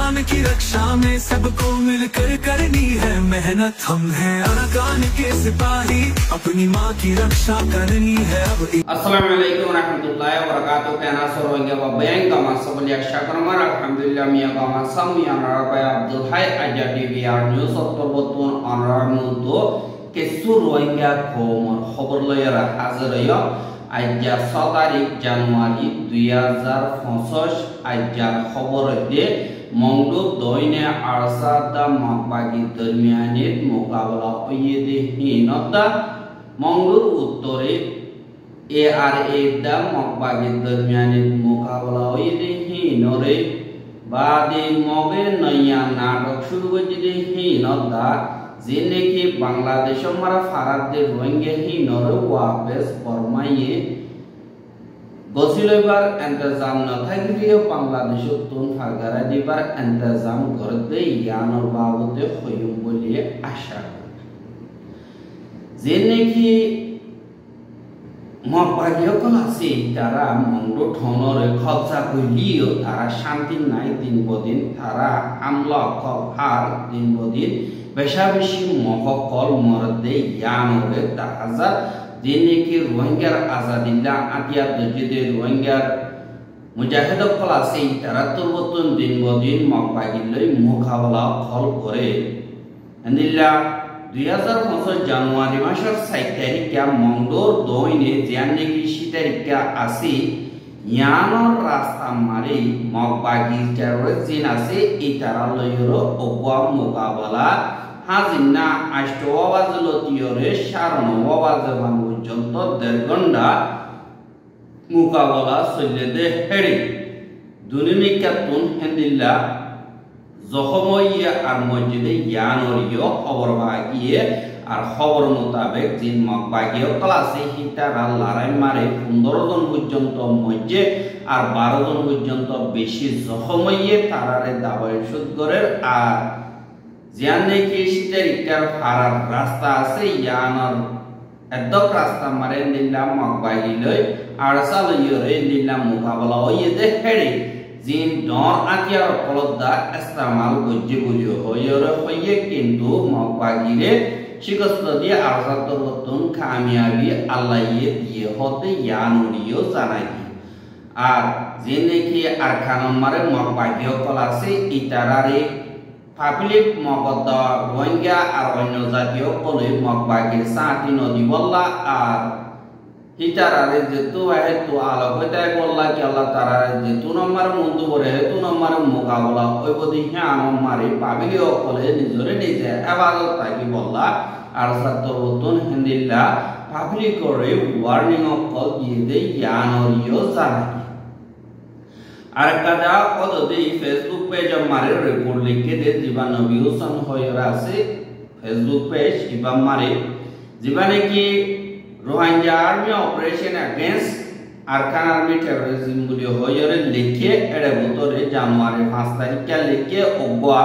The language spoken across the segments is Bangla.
अरकान की रक्षा में सबको मिलकर करनी है मेहनत। हम हैं अरकान के सिपाही, अपनी माँ की रक्षा करनी है अब। अस्सलामु अलैकुम warahmatullahi wabarakatuh। Kana sorong ya bayang kama sabali akshakarmar alhamdulillah miya kama sami anarabai Abdul Hai aja DVR News otobotun anaramudo kesu rohingya khomor khobor loyara hazaraya aja 6 তারিখ জানুয়ারি 2025 aja khobor de Mongdo doine arsada makbagi dermianit mukabala oyede hinota Mongdo uttore ARA da makbagi dermianit mukabala oyede hinore bade mobe naya natok shuru gojide hinota जिनकी बांग्लादेश मारा फाराद दे रोहिंग्या ही नोरो वापस फरमाइए गसिलबार इंतजाम न थागिरियो बांग्लादेश तुन फारगारा दिबार इंतजाम करते यानर बाबुते खयुम बोलिए आशा जिनकी मपागियो कलासी तारा मंगो ठनरे खबजा कइलियो तारा शांति नाइ दिन बदिन तारा हामला हार दिन बदिन बेशाबिशी मकल मरदे यानरे ताजा जिनकी रोहिंग्या आजादिल्ला आतिया दजिदे रोहिंग्या मुजाहिद कलासी तारा तुरबतुन दिन बदिन मपागिलै मुकाबला खल करे अनिल्ला 2025 জানুয়ারি মাসের 6 তারিখে মংদোর দইনে জাননেকি 6 তারিখে আসি ইয়ানোর রাস্তা মারি মগবাগি টেররিস্ট আছে ইতারা লয়রো অগওয়া মোকাবেলা হাজিনা আষ্টওয়াজলতিয়রে শারনওয়াজবান পর্যন্ত 1.5 ঘন্টা মোকাবেলা চললে হেড়ি দুনিমিকাতুন হেন্দিল্লা জখমইয়া আর মসজিদে ইয়ানরিও খবর বাগিয়ে আর খবর মোতাবেক জিন মগবাগিও ক্লাসে হিতারা লড়াই মারে 15 জন পর্যন্ত মজ্জে আর 12 জন পর্যন্ত বেশি জখমইয়ে তারারে দাবাই সুদগরের আর জানে কি শীতেরিকার ফারার রাস্তা আছে ইয়ানর এদক রাস্তা মারে নিলা মগবাগিলই আর সালইরে নিলা মোকাবেলা হইয়ে হেড়ি जिन डर आतियार फलदा इस्तेमाल गज्जे बुझो होयरे होये किंतु मगबागिरे शिकस्त दिए आरजातर बतन कामयाबी अल्लाहये दिए होते यानुरियो जानाई আর जेनेकी आरखानम मारे मगबागियो कलासे इतारारे पाब्लिक मगदा रोहिंग्या আর অন্য জাতীয় কলে মগবাগির সাতি নদী বল্লা আর हितारारे जेतु है तो आलो होता है बोलला कि अल्लाह तारा जेतु नंबर मुंदु बरे हेतु नंबर मुकाबला ओइ बदि ह्यान मारे पाबिली ओकले निजरे निजे इबादत ताकि बोलला আর সাতবতুন হিন্দিল্লা পাবলিক করে ওয়ার্নিং অকল দিয়ে দে ইয়ানরিও জানাই আর কাদা কদদি ফেসবুক পেজ মারে রিপোর্ট লিখে দে জীবন নবী হোসেন হয়রা আছে ফেসবুক পেজ ইবা মারে জীবনে কি रोहिंग्या आर्मी ऑपरेशन अगेंस्ट अरकान आर्मी टेररिज्म बुलियो होयरे लिखे एडे बुतोरे জানুয়ারি 5 तारिख लिखे ओगवा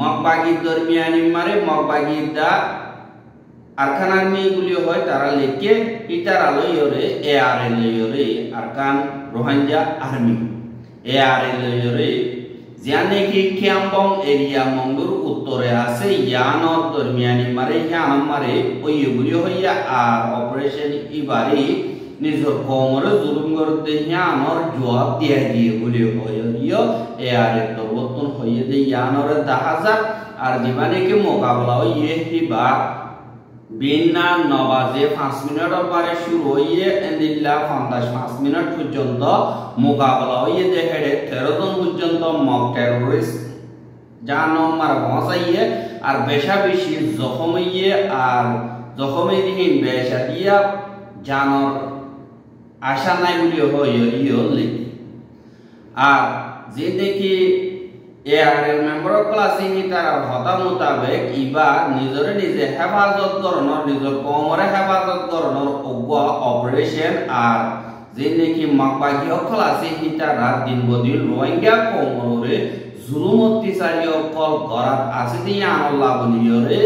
मगबागी दरमियानी मारे मगबागी दा अरकान आर्मी बुलियो होय तारा लिखे इतारा लयरे एआरए लयरे अरकान रोहिंग्या आर्मी एआरए लयरे জানে কি ক্যাম্পং এরিয়া মঙ্গুর উত্তরে আছে ইয়ানর দরমিয়ানি মারে ইয়ান মারে ওইগুলি হইয়া আর অপারেশন ইবারি নিজর কমরে জুলুম করতে ইয়ানর জবাব দিয়ে দিয়ে বলি হইয়া এআরে তরবতন হইয়ে দে ইয়ানর 10000 আর জীবনে কি মোকাবেলা হইয়ে হিবা বিনা 9 বাজে 5 মিনিট পরে শুরু হইয়ে এন্দিল্লা 5 মিনিট পর্যন্ত মোকাবেলা হইয়ে দেখে 13 জন পর্যন্ত মক টেররিস্ট জানো মার বসাইয়ে আর বেশা বেশি জখমইয়ে আর জখমেরহীন বেশা দিয়া জানোর আশা নাই বলি হইও লিখি আর যে দেখি এআরএ মেম্বার ক্লাসে তারা হতা মোতাবেক ইবা নিজরে নিজে হেফাজত করণর নিজর কমরে হেফাজত করণর অগয়া অপারেশন আর যে নাকি মগবাগিও ক্লাসে তারা দিন বদিন রোহিঙ্গা কমরে জুলুম অত্যাচারী কল করাত আছে দিয়া আল্লাহ বলিয়রে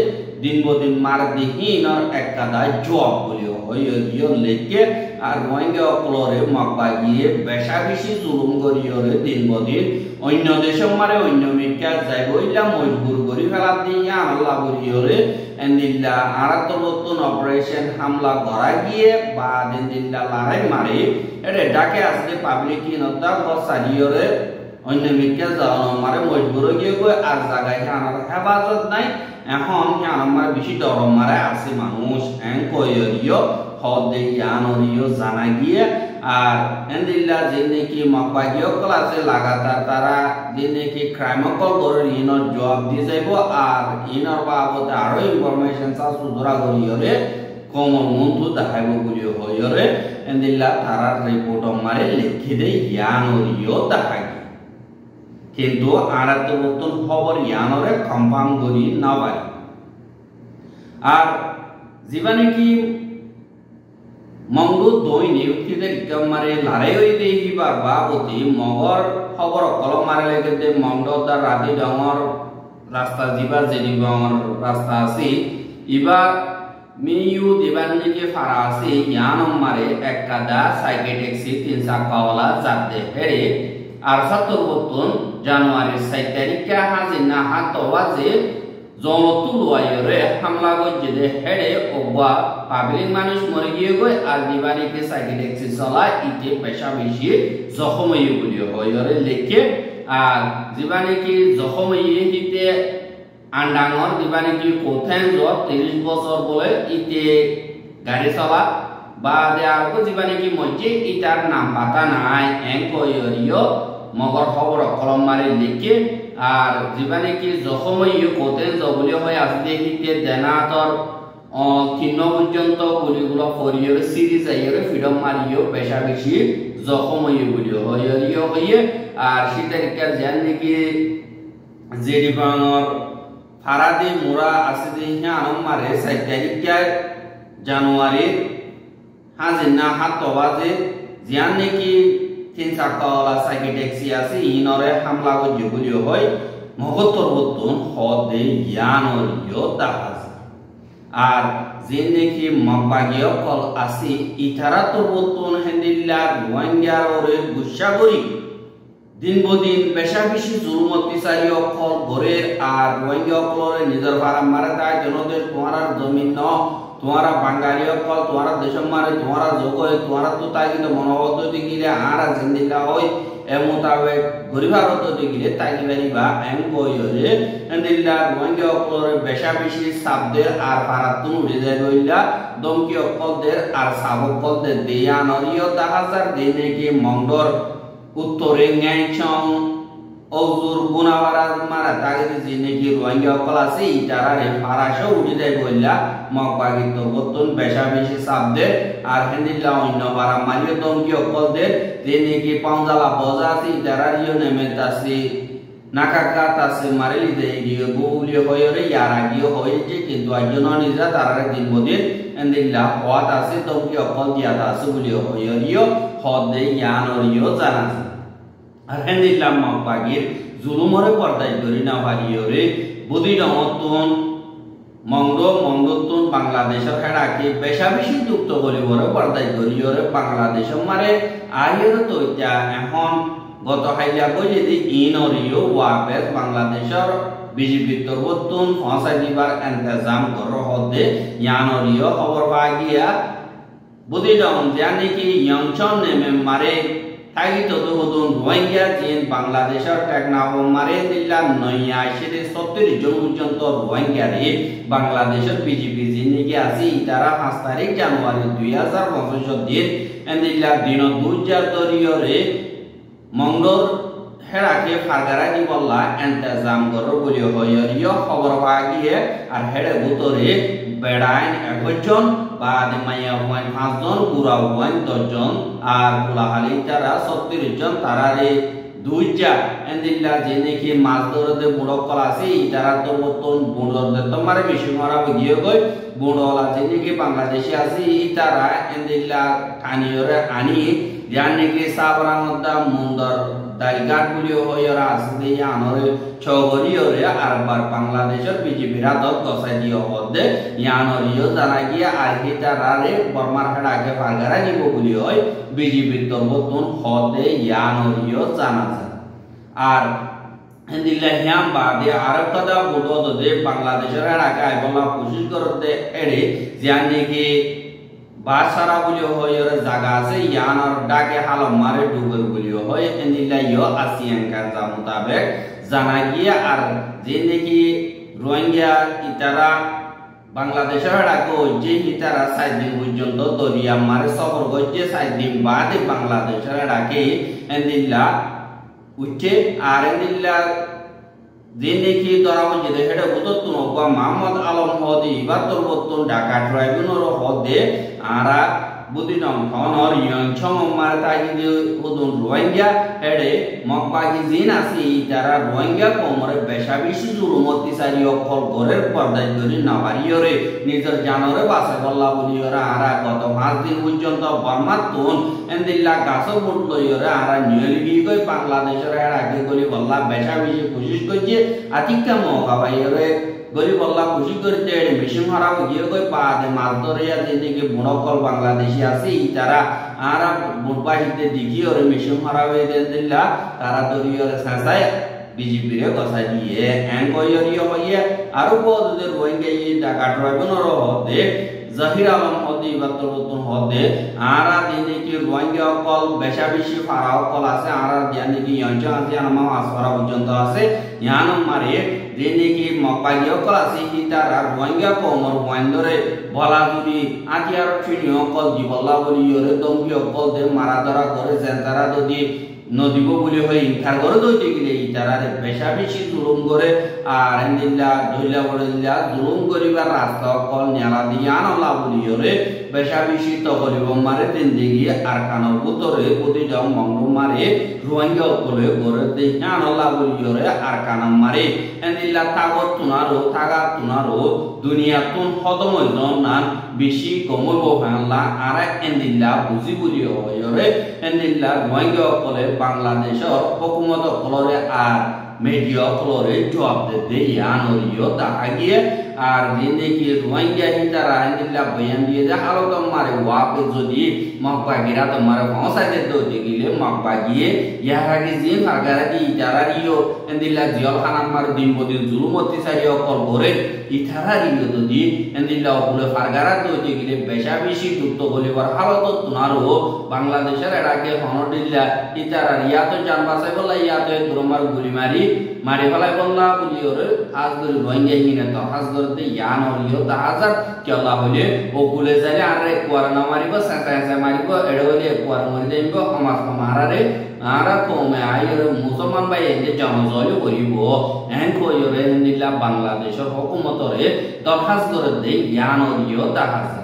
दिन ब दिन मार दिहिनर एकदा जॉब बोलियो होयो लिखे আর রোহিঙ্গা অকলরে মকবা গিয়ে বেশা বেশি জুলুম করিয়রে দিন বদিন অন্য দেশম মারে অন্য মিকা যাইবইলা মজবুর করি ফেলা দিয়ে আল্লাহ করিয়রে এন্দিল্লা আরাতবতন অপারেশন হামলা করা গিয়ে বা দিনদিল্লা লড়াই মারে এটা ডাকে আসলে পাবলিক ইনতা বসারিয়রে অন্য মিকা যাওয়া মারে মজবুর গিয়ে কই আর জায়গায় আনার হেফাজত নাই এখন আমার বেশি ডরম মারে আছে মানুষ এন কইরিও হদে ইয়ানরিও জানা গিয়ে আর এন্দিল্লা যে নাকি মকবাগিও ক্লাসে লাগাতার তারা যে নাকি ক্রাইম কল করে ইনর জবাব দিয়ে যাইব আর ইনর বাবদ আরো ইনফরমেশন সা সুদরা করিয়রে কমন মন্তু দেখাইব বলিও হইরে এন্দিল্লা তারা রিপোর্ট মারে লিখি দে ইয়ানরিও দেখাই কিন্তু আরাত মতন খবর ইয়ানরে কনফার্ম করি না পারি আর জীবনে কি মঙ্গল দৈনিক উক্তিদের মারে লড়াই হই দেখিবার বাবতি মগর খবর কলম মারে লেগে মঙ্গলদার রাতি ডঙর রাস্তা যাবার যে ডঙর রাস্তা আছে এবার মিউ দিবান নিকে ফারা আছে ইয়ানম মারে এককাদা সাইকেল ট্যাক্সি 3 চাকাওয়ালা যাতে হেরে আর ৭৭ জানুয়ারি ৬ তারিখে হাজিনা হাত ওয়াজে জনতুলওয়াইরে হামলা গজে হেড়ে ওবা পাবলিক মানুষ মরে গিয়ে গয় আর দিবানিকে সাইকেল ট্যাক্সি চলা ইতে পেশা বেশি জখমই বলি হয়রে লেখে আর দিবানিকে জখমই হিতে আন্ডাঙর দিবানিকে কোথায় জ ৩০ বছর বলে ইতে গাড়ি চলা বা দেয়ারকো দিবানিকে মধ্যে ইটার নাম পাতা নাই এং কইরিও মগর খবর কলম মারে লিখে আর জীবনে কি জখমই কোতে জবলি হয় আসলে হিতে দেনাতর কিন্ন পর্যন্ত গুলিগুলো পরিয়র সিরিজ আইরে ফ্রিডম মারিও পেশা বেশি জখমই বলিও হইরিও হইয়ে আর শীতারিকার জান নাকি জেডি বাংর ফারাদি মুরা আছে যে আনম মারে ৬ তারিখে জানুয়ারি হাজিনা হাত বাজে জান নাকি 3 চাকাওয়ালা সাইকেল ট্যাক্সি আছে ইনরে হামলা গজে বলিও হয় মগতর বতন হদে ইয়ানরিও দাহাজ আর যে নাকি মকবাগিও কল আছে ইতারা তোর বতন হেন্দিল্লা রোহিঙ্গারে গুসা করি দিন বদিন বেশা বেশি জুলুম অত্যাচারী অকল ঘরের আর রোহিঙ্গা অকলরে নিজের ফারাম মারে তাই জনদের তোমার জমিন ন তোমারা বাঙালি অকল তোমারা দেশম মারে তোমারা যোগ হয় তোমারা তো তাই কিন্তু মনোবদ্ধ দিগিলে আর জিন্দিলা হয় এ মোতাবেক গরিবারত দিগিলে তাই বাড়িবা এম কইরে এন্দিল্লা রোহিঙ্গা অকলরে বেশা বেশি সাবদের আর ফারাতুন উড়ে যায় রইলা দমকি অকলদের আর সাবকলদের দেয়া নরিও দাহাজার দিনে কি মঙ্গর উত্তরে ন্যায়চং অজুর গুনাবারা মারা তাগে যে নাকি রোহিঙ্গা অকল আছে ইটারারে ফারাশো উঠে যায় বললা মকবাগি তো বতন বেশা বেশি সাবদের আর হেন্দিল্লা অন্য বারা মারিও দমকি অকলদের যে নাকি পাউজালা বজা আছে ইটারারিও নেমে তাসি নাকাকা তাসি মারিলি দেই গিয়ে গুলি হয়রে ইয়ারা গিয়ে হয়েছে কিন্তু একজন নিজা তারারে দিন বদিন হেন্দিল্লা হওয়াত আছে দমকি অকল দিয়াত আছে বলি হয়রিও হদে ইয়ানরিও জানা আর হেন্দিল্লা মকবাগির জুলুমরে পর্দায় করি না ভারিয়রে বুদি ডমতন মঙ্গতন বাংলাদেশের হেড়াকে বেশা বেশি যুক্ত বলিবরে পর্দায় করিয়রে বাংলাদেশ মারে আইয়ের তো এখন গত হাইলা কই যদি ইনরিও ওয়াবেস বাংলাদেশের বিজেপি তরবতন পৌঁছাই দিবার ইন্তজাম কর হদে ইয়ানরিও খবর পাওয়া গিয়া বুদি ডম জানি কি ইয়ংচন নেমে মারে তাই তো হদুন রোহিঙ্গা জিন বাংলাদেশের টেকনাও মারে দিল্লা নইয়া সেতে 70 জন পর্যন্ত রোহিঙ্গারে বাংলাদেশের বিজেপি জিন নিকে আছে তারা 5 তারিখ জানুয়ারি 2025 দিন এন্দিল্লা দিন 2000 দরিয়রে মঙ্গল হেড়াকে ফারগারা দি বললা ইন্তজাম করো বলি হইরিও খবর পাওয়া গিয়ে আর হেড়ে ভিতরে বেড়াইন 21 জন বাদ মাইয়া হওয়ান 5 জন পুরা হওয়ান 10 জন আর কুলাহালি তারা 70 জন তারারে দুইটা এন্দিল্লা যে নাকি মাছ ধরতে বুড়ো কল আছে তারা তো বতন বুড়োতে তোমারে বেশি মারা গিয়ে গই বুড়োলা যে নাকি বাংলাদেশে আছে তারা এন্দিল্লা কানিয়রে আনি জান নাকি সাবরামদা মুন্দর দাইঘাট বলিও হইরা আছে ইয়ানোর চৌগরিওরে আরবার বাংলাদেশের বিজেপির হাতত গসাই দিও হদে ইয়ানোরিও জানা গিয়া আর হিতারারে বর্মার হাড়াকে ফারগারা নিব বলি হয় বিজেপির তরবতুন হদে ইয়ানোরিও জানা যায় আর হিন্দিলা হিয়াম বাদে আরব কথা বলতো দে বাংলাদেশের হাড়াকে আইবলা কোশিশ করতে এড়ে জানি কি বাসারা বলিও হয় জায়গা আছে ইয়ানোর ডাকে হালম মারে ডুবের বলিও হয় হিন্দিলা ইও আসিয়ান কাজা মোতাবেক জানা গিয়া আর যে নাকি রোহিঙ্গা ইতারা বাংলাদেশের ডাকো যে ইতারা 7 দিন পর্যন্ত দরিয়া মারে সফর করছে 7 দিন বাদে বাংলাদেশের ডাকে হিন্দিলা উঠে আর হিন্দিলা যে নাকি ধরা হচ্ছে হেডে বুততুন বা মোহাম্মদ আলম হদি বা তরবতুন ঢাকা ট্রাইব্যুনাল হদে আরা বুদিনম হনর ইয়ংছং মার তাগি উদুন রোহিঙ্গা হেডে মকবাগি জিন আসি তারা রোহিঙ্গা কোমরে বেশাবিশি জুলুমতি সারি অকল গরের পর্দায় ধরি নাবারিয়রে নিজের জানরে বাসা গল্লা বলিয়রা আরা গত 5 দিন পর্যন্ত বর্মাতুন এন্দিল্লা গাছ বুট লইয়রে আরা নিয়লিবি কই বাংলাদেশের আগে গলি বল্লা বেশাবিশি কোশিশ করছে আতিকা মকাবাইয়রে গলি বল্লা খুশি করতে মেশিন হারাও গিয়ে কই পাদে মাছ ধরে দিকে বুড়কল বাংলাদেশি আছে তারা আর বুটবাহিতে দিকি ওরে মেশিন হারাও দিল্লা তারা দরিয়রে সাঁসায় বিজেপি রে গসাই দিয়ে এন কইরিও হইয়া আর পদদের রোহিঙ্গা ঢাকা ট্রাইব্যুনাল হদে জাহির আলম হদে বাতরতুন হদে আরা দিনে কি রোহিঙ্গা কল বেশাবিশি ফারাও কল আছে আরা দিনে কি ইয়ঞ্চ আছে আমা আসরা পর্যন্ত আছে ইয়ান মারে দিনে কি মকাইও কল আছে কি তারা রোহিঙ্গা কোমর ওয়াইন্দরে বলা যদি আতিয়ার ফিনিও কল জিবল্লা বলিয়রে দমকি কল দে মারা ধরা করে জেন্তারা যদি নদীব বলি হয় ইনকার করে দইতে গেলে ইতারারে বেশাবিশি জুলুম করে আর হিন্দিল্লা দইলা বলিল্লা জুলুম করিবার রাস্তা কল নেলা দিয়া আনলা বলিয়রে বেশাবিশি তকলিব মারে জিন্দেগি আর কানর ভিতরে প্রতিটা মঙ্গ মারে রোহিঙ্গা কলে করে দেখা আনলা বলিয়রে আর কানম মারে হিন্দিল্লা তাগত তুনারো তাগা তুনারো দুনিয়া তুন হদমইল না বেশি কমইব ফানলা আর হিন্দিল্লা বুঝি বলি হয়রে হিন্দিল্লা রোহিঙ্গা কলে বাংলাদেশের হুকুমত কলরে আর মিডিয়া কলরে জবাব দিতে ইয়ানোরিও দেখা গিয়ে আর দিনে কি রোহিঙ্গা হিতারা হিন্দিল্লা বয়ান দিয়ে যে হালত মারে ওয়াপে যদি মকবাগিরা তোমার পৌঁছাতে দইতে গেলে মকবাগিয়ে ইয়ার আগে যে ফারগারা কি ইতারারিও হিন্দিল্লা জিয়ল খানাম মার দিন বদিন জুলুমতি সারি অকল করে ইতারারিও যদি হিন্দিল্লা বলে ফারগারা দইতে গেলে বেশাবিশি যুক্ত বলিবার হালত তুনারও বাংলাদেশের আগে হনদিল্লা ইতারারিয়া তো জানবাসাই বলা ইয়াতে তোমার গুলি মারি ফেলাই বললা বলিওরে আজ করে রোহিঙ্গা হিনে তো হাজ করতে ইয়ানোরিও তাহাজার কেলা হইলে ও গুলে যাইলে আরে কুয়ার না মারিব সাঁতা মারিব এড়ে হইলে কুয়ার মরি যাইব সমাজ মারারে আরা কমে আইরে মুসলমান ভাই এতে জনজয় করিব এন কইরে হিন্দিল্লা বাংলাদেশের হুকুমতরে দরখাস্ত করে দে ইয়ানোরিও তাহাজার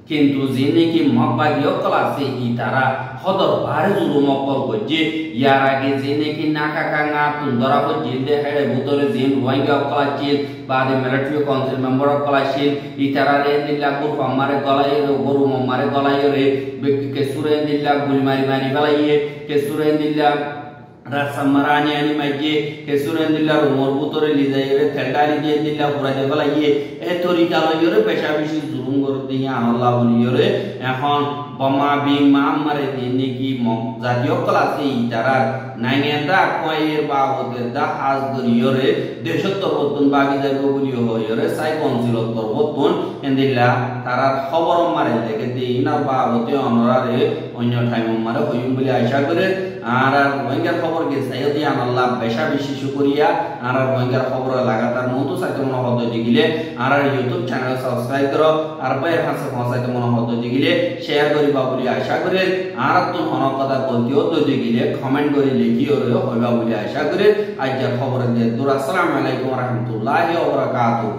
কিন্তু যিনি কি মকবাগিও কলাছে ইতারা হদর বারে জুলুম অকল করছে ইয়ার আগে যিনি কি নাকা কাঙ্গা তুন্দরা কো জিলদে হেড়ে ভিতরে জিন রোহিঙ্গা কলাছে বাদে মিলিটারি কাউন্সিল মেম্বার কলাছে ইতারা রে দিল্লা গো মারে গলাই রে গরু মারে গলাই রে কে সুরে দিল্লা গুলি মারি মারি গলাইয়ে কে সুরে দিল্লা রাসামারানি আনি মাইকে কে সুরে দিল্লা রুমর ভিতরে লিজাইরে থেলডালি দিয়ে দিল্লা পুরা দে গলাইয়ে এ তরিকা লইরে পেশাবিশি জুলুম করে দিয়া আল্লাহ বলিয়রে এখন বোমা বিমান মারে দিনে কি জাতীয় ক্লাসে ইতারা নাইনেদা কয়ের বাবদের দা হাজ করিয়রে দেশত্ব বর্তন বাগি যাইব বলিও হইরে সাই কাউন্সিলত বর্তন এন্দিলা তারা খবর মারে দেখে দিনা বাবতে অনরারে অন্য টাইম মারে হইম বলি আশা করে আর রোহিঙ্গার খবর কে সাইও দিয়া আল্লাহ বেশাবিশি শুকরিয়া আর রোহিঙ্গার খবর লাগাতার মতো সাইতে মনে হতো দিগিলে আর ইউটিউব চ্যানেল সাবস্ক্রাইব করো আর বাইরে হাসে পৌঁছাইতে মনে হতো দিগিলে শেয়ার করিবা বলি আশা করে আর তো হন কথা বলতিও তো দিগিলে কমেন্ট করে লিখিও হইবা বলি আশা করে আজকের খবর দিয়ে দূর আসসালামু আলাইকুম ওয়া রাহমাতুল্লাহি ওয়া বারাকাতুহু।